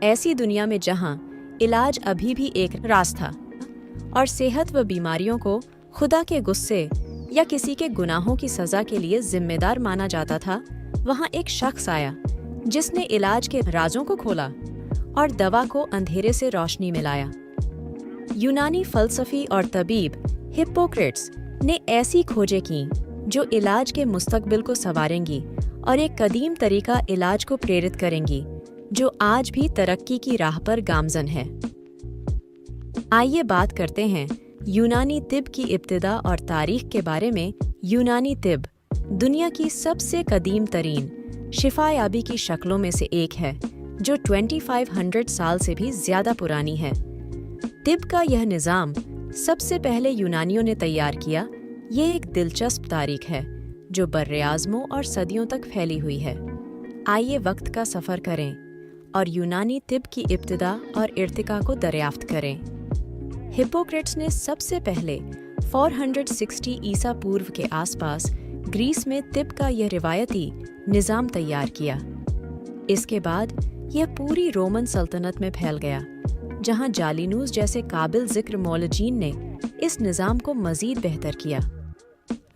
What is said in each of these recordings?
ऐसी दुनिया में जहां इलाज अभी भी एक राज था और सेहत व बीमारियों को खुदा के गुस्से या किसी के गुनाहों की सजा के लिए जिम्मेदार माना जाता था, वहां एक शख्स आया जिसने इलाज के राजों को खोला और दवा को अंधेरे से रोशनी में लाया। यूनानी फलसफी और तबीब हिप्पोक्रेट्स ने ऐसी खोजें की जो इलाज के मुस्तकबिल को संवारेंगी और एक कदीम तरीका इलाज को प्रेरित करेंगी जो आज भी तरक्की की राह पर गामजन है। आइए बात करते हैं यूनानी तिब की इब्तिदा और तारीख के बारे में। यूनानी तिब दुनिया की सबसे कदीम तरीन शिफायाबी की शक्लों में से एक है जो 2500 साल से भी ज्यादा पुरानी है। तिब का यह निज़ाम सबसे पहले यूनानियों ने तैयार किया। ये एक दिलचस्प तारीख है जो बर्रे-आज़मों और सदियों तक फैली हुई है। आइए वक्त का सफ़र करें और यूनानी तिब की इब्तिदा और इर्तिका को दरियाफ्त करें। हिप्पोक्रेट्स ने सबसे पहले 460 ईसा पूर्व के आसपास ग्रीस में तिब का यह रिवायती निज़ाम तैयार किया। इसके बाद यह पूरी रोमन सल्तनत में फैल गया, जहां जालिनूस जैसे काबिल जिक्र मौलजीन ने इस निज़ाम को मज़ीद बेहतर किया।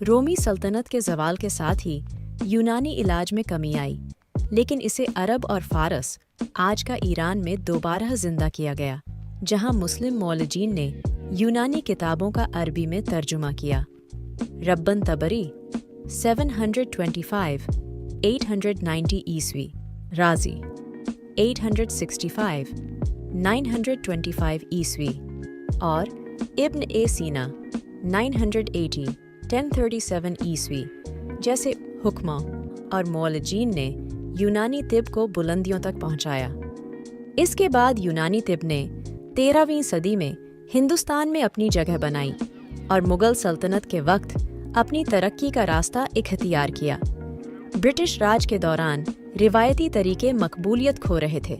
रोमी सल्तनत के ज़वाल के साथ ही यूनानी इलाज में कमी आई, लेकिन इसे अरब और फारस, आज का ईरान में दोबारा जिंदा किया गया, जहां मुस्लिम मौलजीन ने यूनानी किताबों का अरबी में तर्जुमा किया। रब्बन तबरी 725 890 ईस्वी, राजी 865 925 ईस्वी और इब्न ए सीना 980 1037 ईस्वी जैसे हुक्मा और मौलजीन ने यूनानी तिब को बुलंदियों तक पहुंचाया। इसके बाद यूनानी तिब ने 13वीं सदी में हिंदुस्तान में अपनी जगह बनाई और मुगल सल्तनत के वक्त अपनी तरक्की का रास्ता इख्तियार किया। ब्रिटिश राज के दौरान रिवायती तरीके मकबूलियत खो रहे थे।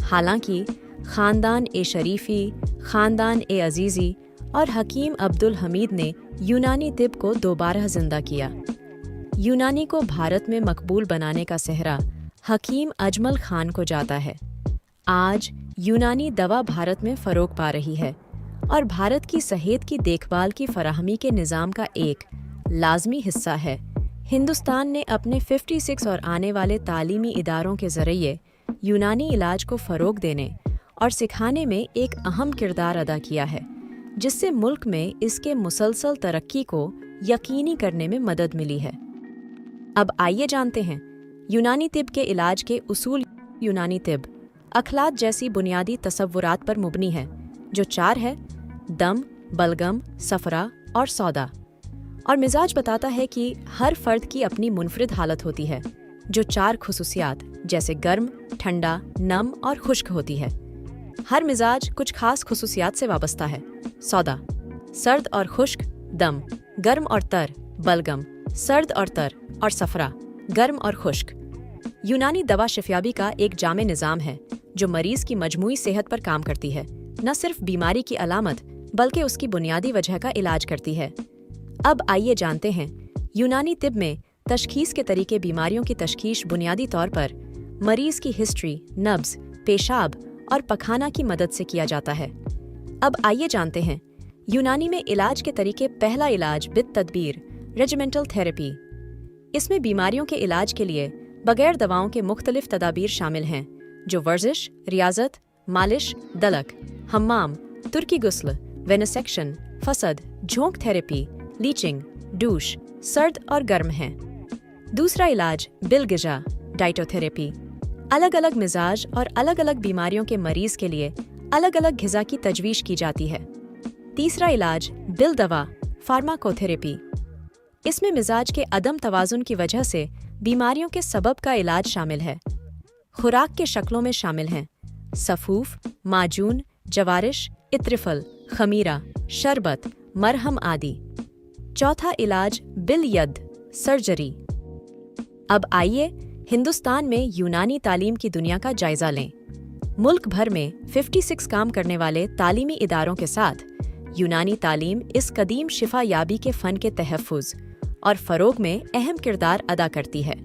हालांकि खानदान ए शरीफी, खानदान ए अजीज़ी और हकीम अब्दुल हमीद ने यूनानी तिब को दोबारा जिंदा किया। यूनानी को भारत में मकबूल बनाने का सेहरा हकीम अजमल खान को जाता है। आज यूनानी दवा भारत में फ़रोग पा रही है और भारत की सेहत की देखभाल की फराहमी के निज़ाम का एक लाजमी हिस्सा है। हिंदुस्तान ने अपने 56 और आने वाले तालीमी इदारों के ज़रिए यूनानी इलाज को फ़रोग देने और सिखाने में एक अहम किरदार अदा किया है, जिससे मुल्क में इसके मुसलसल तरक्की को यकीनी करने में मदद मिली है। अब आइए जानते हैं यूनानी तिब के इलाज के उसूल। यूनानी तिब अखलात जैसी बुनियादी तसव्वुरात पर मुबनी है, जो 4 है: दम, बलगम, सफरा और सौदा। और मिजाज बताता है कि हर फर्द की अपनी मुनफरिद हालत होती है, जो 4 खुसूसियात जैसे गर्म, ठंडा, नम और खुश्क होती है। हर मिजाज कुछ खास खुसूसियात से वाबस्ता है। सौदा: सर्द और खुश्क, दम; गर्म और तर, बलगम; सर्द और तर; और सफरा, गर्म और खुश्क। यूनानी दवा शिफयाबी का एक जामे निज़ाम है जो मरीज की मजमूई सेहत पर काम करती है, न सिर्फ बीमारी की अलामत बल्कि उसकी बुनियादी वजह का इलाज करती है। अब आइए जानते हैं यूनानी तिब में तशखीस के तरीके। बीमारियों की तशखीस बुनियादी तौर पर मरीज की हिस्ट्री, नब्ज, पेशाब और पखाना की मदद से किया जाता है। अब आइए जानते हैं यूनानी में इलाज के तरीके। पहला इलाज बित तदबीर, रेजिमेंटल थेरेपी। इसमें बीमारियों के इलाज के लिए बगैर दवाओं के मुख्तलिफ तदाबीर शामिल हैं, जो वर्जिश, रियाजत, मालिश, दलक, हम्माम, तुर्की गुस्ल, वेनेसेक्शन, फसद, झोंक थेरेपी, लीचिंग, डूश, सर्द और गर्म हैं। दूसरा इलाज बिल-गिजा, डाइटोथेरेपी। अलग अलग मिजाज और अलग अलग बीमारियों के मरीज के लिए अलग अलग ग़िज़ा की तजवीज़ की जाती है। तीसरा इलाज बिल दवा, फार्माकोथेरेपी। इसमें मिजाज के अदम तवाज़ुन की वजह से बीमारियों के सबब का इलाज शामिल है। खुराक के शक्लों में शामिल हैं सफूफ, माजून, जवारिश, इत्रिफल, खमीरा, शरबत, मरहम आदि। चौथा इलाज बिल यद, सर्जरी। अब आइए हिंदुस्तान में यूनानी तालीम की दुनिया का जायजा लें। मुल्क भर में 56 काम करने वाले तालीमी इदारों के साथ यूनानी तालीम इस कदीम शिफा याबी के फ़न के तहफ़्फ़ुज़ और फ़रोग में अहम किरदार अदा करती है।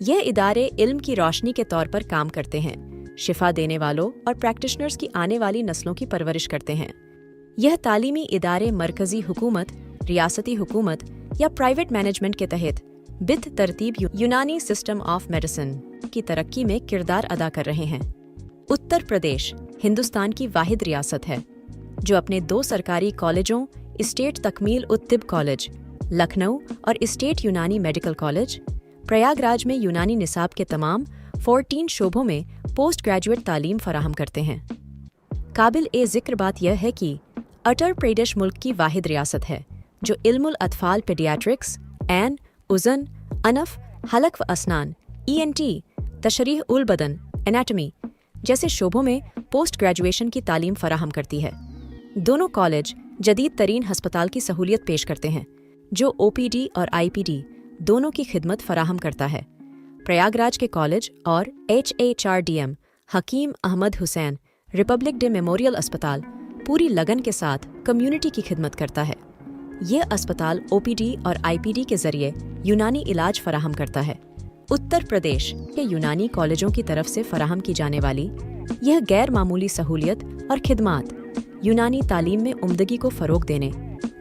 यह इदारे इल्म की रोशनी के तौर पर काम करते हैं, शिफा देने वालों और प्रैक्टिशनर्स की आने वाली नस्लों की परवरिश करते हैं। यह तालीमी इदारे मरकज़ी हुकूमत, रियासती हुकूमत या प्राइवेट मैनेजमेंट के तहत बित तरतीब यूनानी सिस्टम ऑफ मेडिसिन की तरक्की में किरदार अदा कर रहे हैं। उत्तर प्रदेश हिंदुस्तान की वाहिद रियासत है जो अपने 2 सरकारी कॉलेजों स्टेट तकमील उत तिब कॉलेज लखनऊ और स्टेट यूनानी मेडिकल कॉलेज प्रयागराज में यूनानी निसाब के तमाम 14 शोबों में पोस्ट ग्रेजुएट तालीम फराहम करते हैं। काबिल ए ज़िक्र बात यह है कि उत्तर प्रदेश मुल्क की वाहिद रियासत है जो इल्मुल अतफाल पेडियाट्रिक्स, एन, उज़न, अनफ, हलक व असनान, ENT, तशरीह उल बदन, एनाटमी जैसे शोबों में पोस्ट ग्रेजुएशन की तालीम फराहम करती है। दोनों कॉलेज जदीद तरीन हस्पताल की सहूलियत पेश करते हैं जो OPD और IPD दोनों की खिदमत फराहम करता है। प्रयागराज के कॉलेज और HHRDM Hakim Ahmed Hussain Republic Day Memorial अस्पताल पूरी लगन के साथ कम्युनिटी की खिदमत करता है। ये अस्पताल OPD और IPD के जरिए यूनानी इलाज फराहम करता है। उत्तर प्रदेश के यूनानी कॉलेजों की तरफ से फराहम की जाने वाली यह गैर मामूली सहूलियत और खिदमात यूनानी तालीम में उम्दगी को फ़रोग देने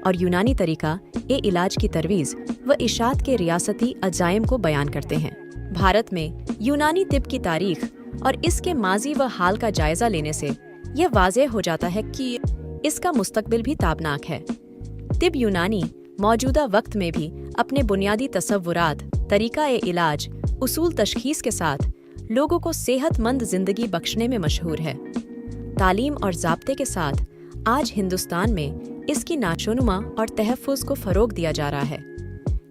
और यूनानी तरीका इलाज की तरवीज़ व इशात के रियासती अजायम को बयान करते हैं। भारत में यूनानी तिब की तारीख और इसके माजी व हाल का जायज़ा लेने से यह वाज़ेह हो जाता है कि इसका मुस्तकबिल भी ताबनाक है। तिब यूनानी मौजूदा वक्त में भी अपने बुनियादी तसव्वुरात, तरीका इलाज, उसूल तशखीस के साथ लोगों को सेहतमंद जिंदगी बख्शने में मशहूर है। तालीम और ज़ाब्ते के साथ आज हिंदुस्तान में इसकी नाशोनुमा और तहफ़्फ़ुज़ को फ़रोग दिया जा रहा है।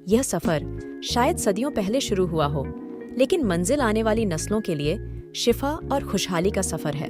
यह सफ़र शायद सदियों पहले शुरू हुआ हो, लेकिन मंजिल आने वाली नस्लों के लिए शिफा और खुशहाली का सफ़र है।